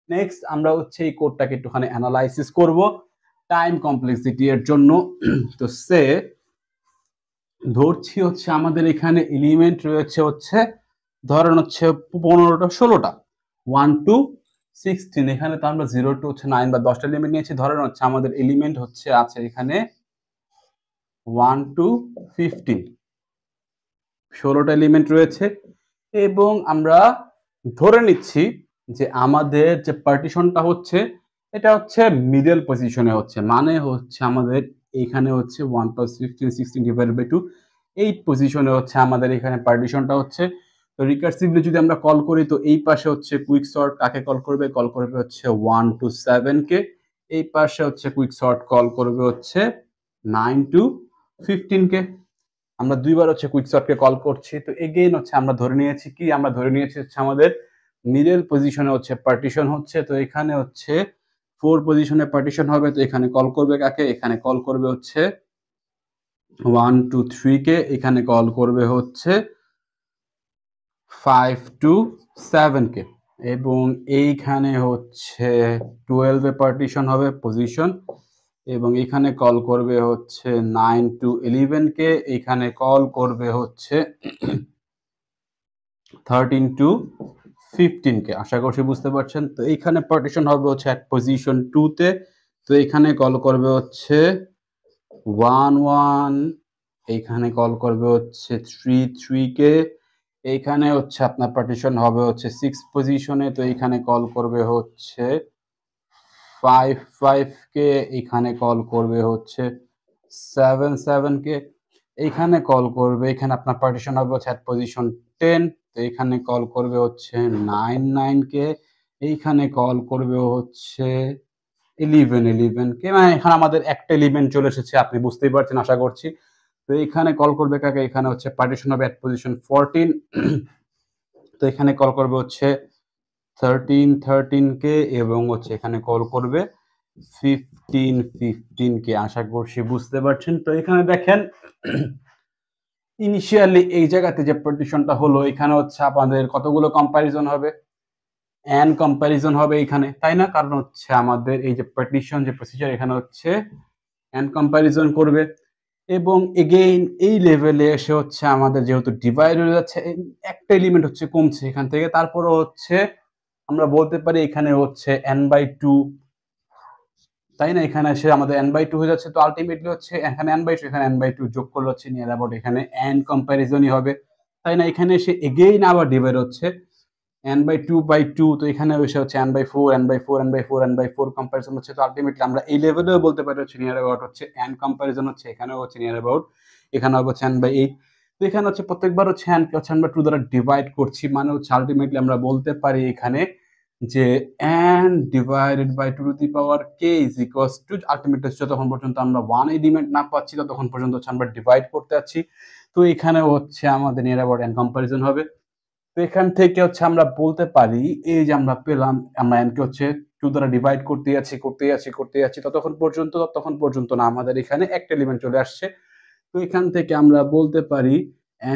Next আমরা হচ্ছে এই কোডটাকে একটুখানি অ্যানালাইসিস করব টাইম কমপ্লেক্সিটি এর জন্য। তো সে ধরছি হচ্ছে আমাদের এখানে এলিমেন্ট রয়েছে হচ্ছে ধরেন হচ্ছে 15টা 16টা 1 to 16, এখানে তো আমরা 0 to হচ্ছে 9 বা 10টা এলিমেন্ট নিয়েছি। ধরেন হচ্ছে আমাদের এলিমেন্ট হচ্ছে আছে এখানে 1 to 15, 16টা এলিমেন্ট রয়েছে এবং আমরা ধরে নিচ্ছি যে আমাদের যে পার্টিশনটা হচ্ছে এটা হচ্ছে মিডল পজিশনে হচ্ছে, মানে হচ্ছে আমাদের এখানে হচ্ছে 1 + 15 16 ডিভাইডেড বাই 2 8 পজিশনে হচ্ছে আমাদের এখানে পার্টিশনটা হচ্ছে। তো রিকার্সিভলি যদি আমরা কল করি তো এই পাশে হচ্ছে কুইক সর্ট কাকে কল করবে হচ্ছে 1 to 7 কে, এই পাশে হচ্ছে কুইক সর্ট কল করবে হচ্ছে 9 to 15 কে। আমরা দুইবার হচ্ছে কুইক সর্টকে কল করছি। তো এগেইন হচ্ছে আমরা ধরে নিয়েছি কি, আমরা ধরে নিয়েছি হচ্ছে আমাদের মিডল পজিশনে হচ্ছে পার্টিশন হচ্ছে। তো এখানে হচ্ছে 4 পজিশনে পার্টিশন হবে। তো এখানে কল করবে কাকে, এখানে কল করবে হচ্ছে 1 to 3 কে, এখানে কল করবে হচ্ছে 5 to 7 কে, এবং এইখানে হচ্ছে 12 এ পার্টিশন হবে পজিশন, এবং এখানে কল করবে হচ্ছে 9 to 11 কে, এখানে কল করবে হচ্ছে 13 to 15 কে। আশা করছি বুঝতে পারছেন। তো এইখানে পার্টিশন হবে হচ্ছে at পজিশন 2 তে। তো এখানে কল করবে হচ্ছে 1 1, এইখানে কল করবে হচ্ছে 3 3 কে, এইখানে হচ্ছে আপনার পার্টিশন হবে হচ্ছে 6 পজিশনে। তো এইখানে কল করবে হচ্ছে 5 5 কে, এখানে কল করবে হচ্ছে 7 7 কে, এইখানে কল করবে, এখানে আপনার পার্টিশন হবে হচ্ছে at পজিশন 10। তো এখানে কল করবে হচ্ছে 9 9 কে, এইখানে কল করবে হচ্ছে 11 11 কে, মানে এখানে আমাদের একটা এলিমেন্ট চলে এসেছে, আপনি বুঝতেই পারছেন আশা করছি। তো এখানে কল করবে কাকে, এখানে হচ্ছে পার্টিশন হবে at পজিশন 14। তো এখানে কল করবে হচ্ছে 13 13 কে, এবং হচ্ছে এখানে কল করবে 15 15 কে। আশা করছি বুঝতে পারছেন। তো এখানে দেখেন ইনিশিয়ালি এই জায়গাতে যে পার্টিশনটা হলো, এখানে হচ্ছে আপনাদের কতগুলো কম্পারিজন হবে, n কম্পারিজন হবে এখানে, তাই না? কারণ হচ্ছে আমাদের এই যে পার্টিশন যে প্রসিজার এখানে হচ্ছে n কম্পারিজন করবে। এবং এগেইন এই লেভেলে এসে হচ্ছে আমাদের যেহেতু ডিভাইড হয়ে যাচ্ছে, একটা এলিমেন্ট হচ্ছে কমছে এখান থেকে, তারপরে হচ্ছে আমরা বলতে পারি এখানে হচ্ছে n/2, তাই না? এখানে এসে আমাদের n/2 হয়ে যাচ্ছে। তো আলটিমেটলি হচ্ছে এখানে n/2, এখানে n/2 যোগ করলে হচ্ছে নিয়ার অ্যাবাউট এখানে n কম্পারিজনই হবে, তাই না? এখানে এসে এগেইন আবার ডিভাইড হচ্ছে n/2/2। তো এখানে এসে হচ্ছে n/4 n/4 n/4 n/4 comparison হচ্ছে। তো আলটিমেটলি আমরা এই লেভেলেও বলতে পারি হচ্ছে নিয়ার অ্যাবাউট হচ্ছে n কম্পারিজন হচ্ছে, এখানেও হচ্ছে নিয়ার অ্যাবাউট, এখানে হবে হচ্ছে n/8। তো এখানে হচ্ছে প্রত্যেকবার হচ্ছে n কে হচ্ছে আমরা 2 দ্বারা ডিভাইড করছি, মানে হচ্ছে আলটিমেটলি আমরা বলতে পারি এখানে যে n divided by 2 to the power k is equals to, ultimately যতক্ষণ পর্যন্ত আমরা 1 এলিমেন্ট না পাচ্ছি ততক্ষণ পর্যন্ত হচ্ছে আমরা ডিভাইড করতে যাচ্ছি। তো এখানে হচ্ছে আমাদের নিয়ার অ্যাবাউট n কম্পারিজন হবে। তো এখান থেকে হচ্ছে আমরা বলতে পারি এই যে আমরা পেলাম, আমরা n কে হচ্ছে 2 দ্বারা ডিভাইড করতে যাচ্ছি ততক্ষণ পর্যন্ত না আমাদের এখানে একটা এলিমেন্ট চলে আসছে। তো এখান থেকে আমরা বলতে পারি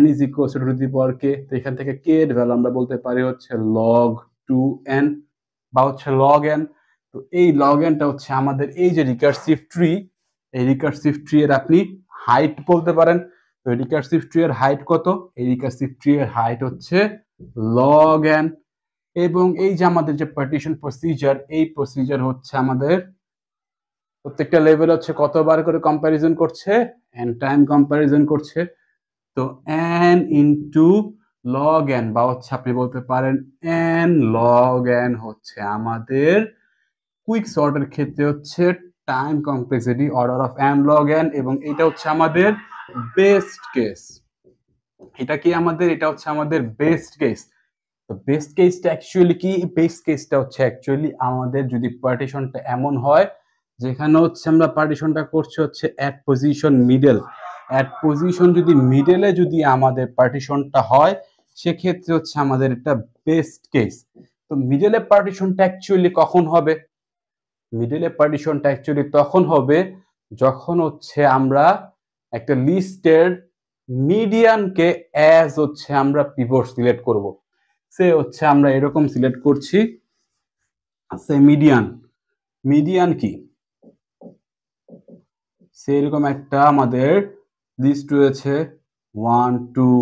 n is equals two the power k। তো এখান থেকে k এর ভ্যালু আমরা বলতে পারি হচ্ছে log 2n বা হচ্ছে log n। তো এই log n টা হচ্ছে আমাদের এই যে রিকার্সিভ ট্রি, এই রিকার্সিভ ট্রি এর আপনি হাইট বলতে পারেন। তো রিকার্সিভ ট্রি এর হাইট কত? এই রিকার্সিভ ট্রি এর হাইট হচ্ছে log n। এবং এই যে আমাদের যে পার্টিশন প্রসিজার, এই প্রসিজার হচ্ছে আমাদের প্রত্যেকটা লেভেল হচ্ছে কতবার করে কম্প্যারিজন করছে, n টাইম কম্প্যারিজন করছে। তো n ইনটু log n, বা হচ্ছে আপনি বলতে পারেন n log n হচ্ছে আমাদের কুইক সর্টের ক্ষেত্রে হচ্ছে time complexity order of n log n, এবং এটা হচ্ছে আমাদের বেস্ট কেস। এটা কি আমাদের, এটা হচ্ছে আমাদের বেস্ট কেস। তো বেস্ট কেসটা অ্যাকচুয়ালি কি? বেস্ট কেসটা হচ্ছে অ্যাকচুয়ালি আমাদের যদি পার্টিশনটা এমন হয় যেখানে হচ্ছে আমরা পার্টিশনটা করছি হচ্ছে at position middle, at position যদি মিডলে যদি আমাদের পার্টিশনটা হয় সেক্ষেত্রে হচ্ছে আমাদের এটা বেস্ট কেস। তো মিডলে পার্টিশনটা অ্যাকচুয়ালি কখন হবে? মিডলে পার্টিশনটা অ্যাকচুয়ালি তখন হবে যখন হচ্ছে আমরা একটা লিস্টের মিডিয়ানকে অ্যাজ হচ্ছে আমরা পিভট সিলেক্ট করব। সে হচ্ছে আমরা এরকম সিলেক্ট করছি সে মিডিয়ান, মিডিয়ান কি সেরকম একটা আমাদের লিস্ট রয়েছে 1 2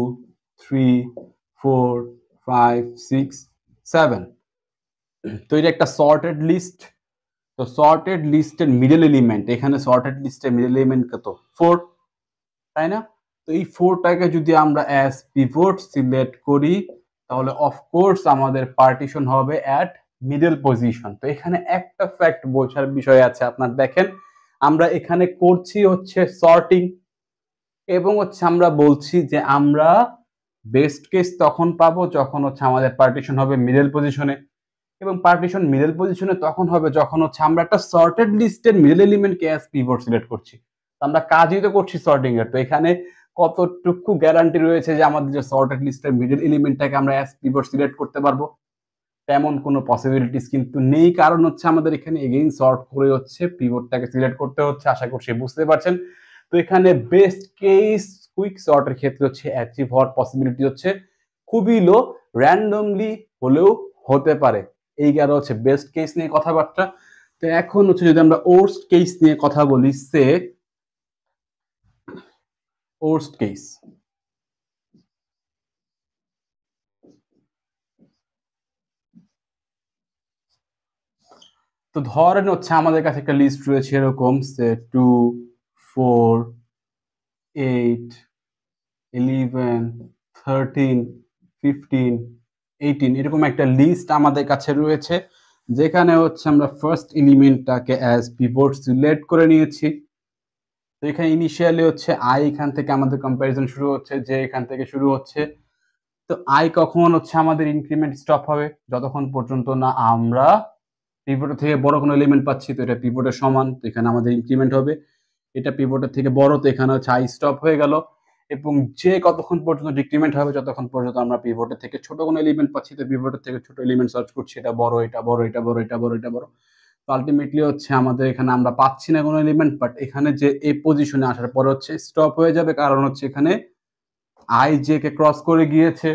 3 4 5 6 7। তো এটা একটা সর্টেড লিস্ট। তো সর্টেড লিস্টের মিডল এলিমেন্ট, এখানে সর্টেড লিস্টের মিডল এলিমেন্ট কত 4, তাই না? তো এই 4টাকে যদি আমরা অ্যাজ পিভট সিলেক্ট করি তাহলে অফকোর্স আমাদের পার্টিশন হবে অ্যাট মিডল পজিশন। তো এখানে একটা ফ্যাক্ট বোঝার বিষয় আছে আপনার, দেখেন আমরা এখানে করছি হচ্ছে সর্টিং এবং হচ্ছে আমরা বলছি যে আমরা বেস্ট কেস তখন পাবো যখন হচ্ছে আমাদের পার্টিশন হবে মিডল পজিশনে, এবং পার্টিশন মিডল পজিশনে তখন হবে যখন হচ্ছে আমরা একটা সর্টেড লিস্টের মিডল এলিমেন্টকে অ্যাজ পিভট সিলেক্ট করছি। আমরা কাজই তো করছি সর্টিং এর, তো এখানে কতটুকু গ্যারান্টি রয়েছে যে আমাদের যে সর্টেড লিস্টের মিডল এলিমেন্টটাকে আমরা অ্যাজ পিভট সিলেক্ট করতে পারবো? তেমন কোনো পসিবিলিটিস কিন্তু নেই, কারণ হচ্ছে আমাদের এখানে এগেইন সর্ট করে হচ্ছে পিভটটাকে সিলেক্ট করতে হচ্ছে। আশা করছি বুঝতে পারছেন। তো এখানে বেস্ট কেস কুইক সর্টের ক্ষেত্রে হচ্ছে অ্যাচিভ হওয়ার পসিবিলিটি হচ্ছে খুবই লো, র্যান্ডমলি হলেও হতে পারে। এই গেল হচ্ছে বেস্ট কেস নিয়ে কথাবার্তা। তো এখন হচ্ছে যদি আমরা ওর্স্ট কেস নিয়ে কথা বলি, সে ওর্স্ট কেস। তো ধরেন হচ্ছে আমাদের কাছে একটা লিস্ট রয়েছে এরকম, সে 2 4 8 11 13 15 18 এরকম একটা লিস্ট আমাদের কাছে রয়েছে, যেখানে হচ্ছে আমরা ফার্স্ট এলিমেন্টটাকে অ্যাজ পিভট সিলেক্ট করে নিয়েছি। তো এখানে ইনিশিয়ালি হচ্ছে আই, এখান থেকে আমাদের কম্প্যারিজন শুরু হচ্ছে, যে এখান থেকে শুরু হচ্ছে। তো আই কখন হচ্ছে আমাদের ইনক্রিমেন্ট স্টপ হবে? যতক্ষণ পর্যন্ত না আমরা পিভটের থেকে বড় কোনো এলিমেন্ট পাচ্ছি। তো এটা পিভটের সমান, তো এখানে আমাদের ইনক্রিমেন্ট হবে। এটা পিভটের থেকে বড়, তো এখানে হচ্ছে আই স্টপ হয়ে গেল। এবং যে কতক্ষণ পর্যন্ত ডিক্রিমেন্ট হবে, যতক্ষণ পর্যন্ত আমরা পিভটের থেকে ছোট কোনো এলিমেন্ট পাচ্ছি। তো পিভটের থেকে ছোট এলিমেন্ট সার্চ করছি, এটা বড়, এটা বড়, এটা বড়, এটা বড়, এটা বড়। তো আলটিমেটলি হচ্ছে আমাদের এখানে আমরা পাচ্ছি না কোনো এলিমেন্ট, বাট এখানে যে এই পজিশনে আসার পরে হচ্ছে স্টপ হয়ে যাবে, কারণ হচ্ছে এখানে আই জে কে ক্রস করে গিয়েছে।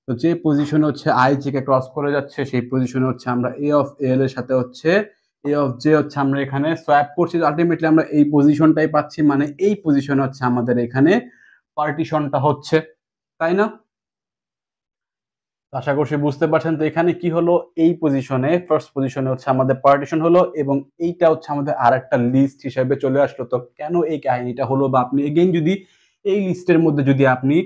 তো যে পজিশনে হচ্ছে আই জে কে ক্রস করে যাচ্ছে সেই পজিশনে হচ্ছে আমরা এ অফ এল এর সাথে হচ্ছে এ অফ জে হচ্ছে আমরা এখানে সোয়াপ করছি। আলটিমেটলি আমরা এই পজিশনটাই পাচ্ছি, মানে এই পজিশনে হচ্ছে আমাদের এখানে পার্টিশনটা হচ্ছে, তাই না? আশা করছি বুঝতে পারছেন। তো এখানে কি হলো, এই পজিশনে ফার্স্ট পজিশনে হচ্ছে আমাদের পার্টিশন হলো, এবং এইটা হচ্ছে আমাদের আরেকটা লিস্ট হিসেবে চলে আসলো। তো কেন এই কাহিনীটা হলো, বা আপনি এগেইন যদি এই লিস্টের মধ্যে যদি আপনি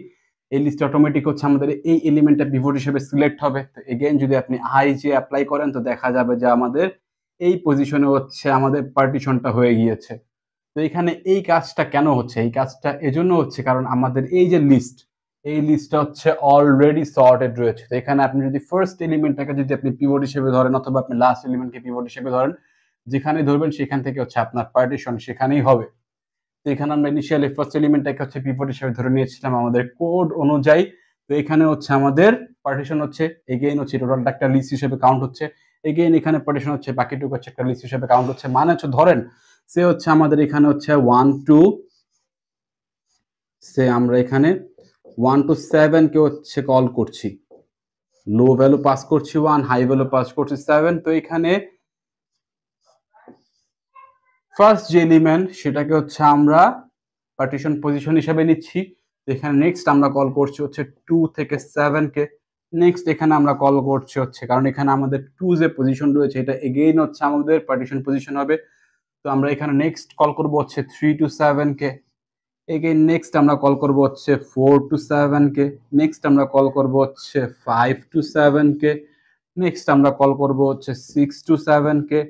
এই লিস্ট অটোমেটিক হচ্ছে আমাদের এই এলিমেন্টটা পিভট হিসেবে সিলেক্ট হবে। তো এগেইন যদি আপনি আই জে অ্যাপ্লাই করেন তো দেখা যাবে যে আমাদের এই পজিশনে হচ্ছে আমাদের পার্টিশনটা হয়ে গিয়েছে। তো এখানে এই কাজটা কেন হচ্ছে? এই কাজটা এজন্য হচ্ছে কারণ আমাদের এই যে লিস্ট, এই লিস্টটা হচ্ছে অলরেডি সর্টেড রয়েছে। তো এখানে আপনি যদি ফার্স্ট এলিমেন্টটাকে যদি আপনি পিভট হিসেবে ধরেন, অথবা আপনি লাস্ট এলিমেন্টকে পিভট হিসেবে ধরেন, যেখানে ধরবেন সেখান থেকে হচ্ছে আপনার পার্টিশন সেখানেই হবে। তো এখানে আমরা ইনিশিয়ালি ফার্স্ট এলিমেন্টটাকে হচ্ছে পিভট হিসেবে ধরে নিয়েছিলাম আমাদের কোড অনুযায়ী। তো এখানে হচ্ছে আমাদের পার্টিশন হচ্ছে এগেইন হচ্ছে টোটালটা একটা লিস্ট হিসেবে কাউন্ট হচ্ছে, এগেইন এখানে পার্টিশন হচ্ছে বাকিটুকু হচ্ছে একটা লিস্ট হিসেবে কাউন্ট হচ্ছে। মানে হচ্ছে ধরেন সে হচ্ছে আমাদের এখানে হচ্ছে 1 2 সে আমরা এখানে 1 to 7 কে হচ্ছে কল করছি, লো ভ্যালু পাস করছি 1, হাই ভ্যালু পাস করছি 7। তো এখানে ফার্স্ট যে এলিমেন্ট সেটাকে হচ্ছে আমরা পার্টিশন পজিশন হিসেবে নিচ্ছি। এখানে নেক্সট আমরা কল করছি হচ্ছে 2 থেকে 7 কে। নেক্সট এখানে আমরা কল করছি হচ্ছে, কারণ এখানে আমাদের 2 যে পজিশন রয়েছে এটা এগেইন হচ্ছে আমাদের পার্টিশন পজিশন হবে। তো আমরা এখানে নেক্সট কল করব হচ্ছে 3 to 7 কে। এগেইন নেক্সট আমরা কল করব হচ্ছে 4 to 7 কে। নেক্সট আমরা কল করব হচ্ছে 5 to 7 কে। নেক্সট আমরা কল করব হচ্ছে 6 to 7 কে।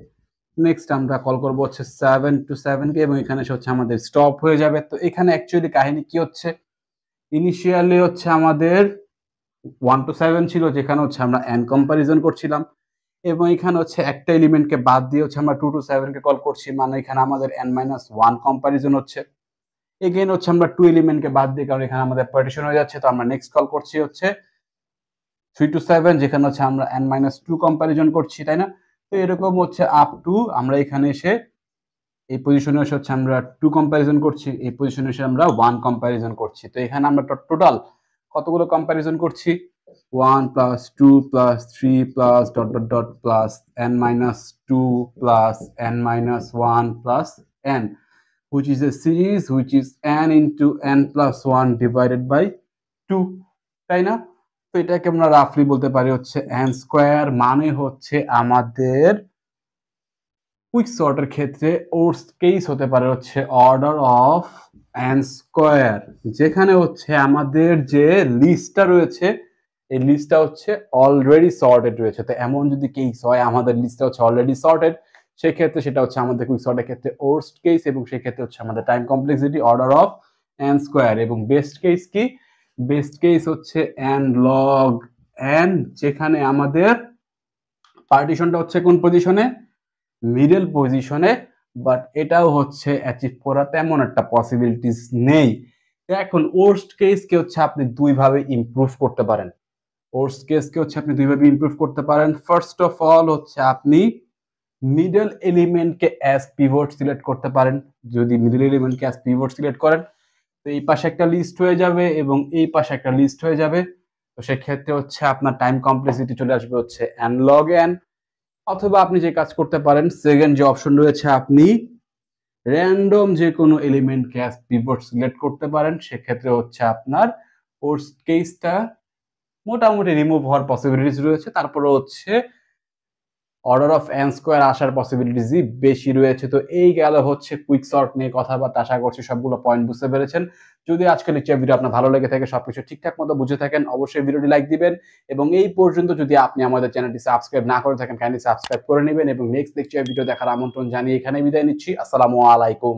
নেক্সট আমরা কল করব হচ্ছে 7 to 7 কে, এবং এখানে হচ্ছে আমাদের স্টপ হয়ে যাবে। তো এখানে অ্যাকচুয়ালি কাহিনী কি হচ্ছে, ইনিশিয়ালি হচ্ছে আমাদের 1 to 7 ছিল, যেখানে হচ্ছে আমরা এন কম্পারিজন করছিলাম, এবং এখানে হচ্ছে একটা এলিমেন্টকে বাদ দিয়ে হচ্ছে আমরা 2 to 7 কে কল করছি, মানে এখানে আমাদের n-1 কম্পারিজন হচ্ছে। এগেইন হচ্ছে আমরা 2 এলিমেন্টকে বাদ দিই, কারণ এখানে আমাদের পার্টিশন হয়ে যাচ্ছে। তো আমরা নেক্সট কল করছি হচ্ছে 3 to 7, যেখানে হচ্ছে আমরা n-2 কম্পারিজন করছি, তাই না? তো এরকম হচ্ছে আপ টু আমরা এখানে এসে এই পজিশনে এসে হচ্ছে আমরা 2 কম্পারিজন করছি, এই পজিশনে এসে আমরা 1 কম্পারিজন করছি। তো এখানে আমরা টোটাল কতগুলো কম্পারিজন করছি? 1 plus 2 plus 3 plus dot dot dot plus n minus 2 plus n minus 1 plus n, which is a series which is n into n plus 1 divided by 2, তাই না? তো এটাকে আমরা রাফলি বলতে পারি হচ্ছে n স্কয়ার, মানে হচ্ছে আমাদের কুইক সর্টের ক্ষেত্রে ওর্স্ট কেস হতে পারে হচ্ছে অর্ডার অফ n স্কয়ার, যেখানে হচ্ছে আমাদের যে লিস্টটা রয়েছে এই লিস্টটা হচ্ছে অলরেডি সর্টেড রয়েছে। তো এমন যদি কেস হয় আমাদের লিস্টটা হচ্ছে অলরেডি সর্টেড, সেক্ষেত্রে সেটা হচ্ছে আমাদের কুইক সর্টের ক্ষেত্রে ওর্স্ট কেস, এবং সেক্ষেত্রে হচ্ছে আমাদের time complexity order of n square. এবং বেস্ট কেস কি? বেস্ট কেস হচ্ছে n লগ n, যেখানে আমাদের পার্টিশনটা হচ্ছে কোন পজিশনে? মিডল পজিশনে, বাট এটাও হচ্ছে অ্যাচিভ করা তেমন একটা পসিবিলিটিস নেই। এখন ওর্স্ট কেসকে হচ্ছে আপনি দুইভাবে ইমপ্রুভ করতে পারেন। ওর্স্ট কেসকে হচ্ছে আপনি দুইভাবে ইমপ্রুভ করতে পারেন। ফার্স্ট অফ অল হচ্ছে আপনি মিডল এলিমেন্টকে অ্যাজ পিভট সিলেক্ট করতে পারেন। যদি মিডল এলিমেন্টকে অ্যাজ পিভট সিলেক্ট করেন তো এই পাশে একটা লিস্ট হয়ে যাবে এবং এই পাশে একটা লিস্ট হয়ে যাবে। তো সেক্ষেত্রে হচ্ছে আপনার টাইম কমপ্লেক্সিটি চলে আসবে হচ্ছে n log n। অথবা আপনি যে কাজ করতে পারেন, সেকেন্ড যে অপশন রয়েছে, আপনি র্যান্ডম যে কোনো এলিমেন্টকে অ্যাজ পিভট সিলেক্ট করতে পারেন। সেক্ষেত্রে হচ্ছে আপনার ওর্স্ট কেসটা মোটামুটি রিমুভ হওয়ার পসিবিলিটিস রয়েছে, তারপরে হচ্ছে অর্ডার অফ n স্কয়ার আসার পসিবিলিটিসই বেশি রয়েছে। তো এই গেল হচ্ছে কুইক সর্ট নিয়ে কথাবার্তা। আশা করছি সবগুলো পয়েন্ট বুঝতে পেরেছেন। যদি আজকের লেকচার ভিডিও আপনার ভালো লেগে থাকে, সবকিছু ঠিকঠাক মতো বুঝে থাকেন, অবশ্যই ভিডিওটি লাইক দিবেন। এবং এই পর্যন্ত যদি আপনি আমাদের চ্যানেলটি সাবস্ক্রাইব না করে থাকেন, কাইন্ডলি সাবস্ক্রাইব করে নেবেন। এবং নেক্সট লেকচার ভিডিও দেখার আমন্ত্রণ জানিয়ে এখানে বিদায় নিচ্ছি। আসসালামু আলাইকুম।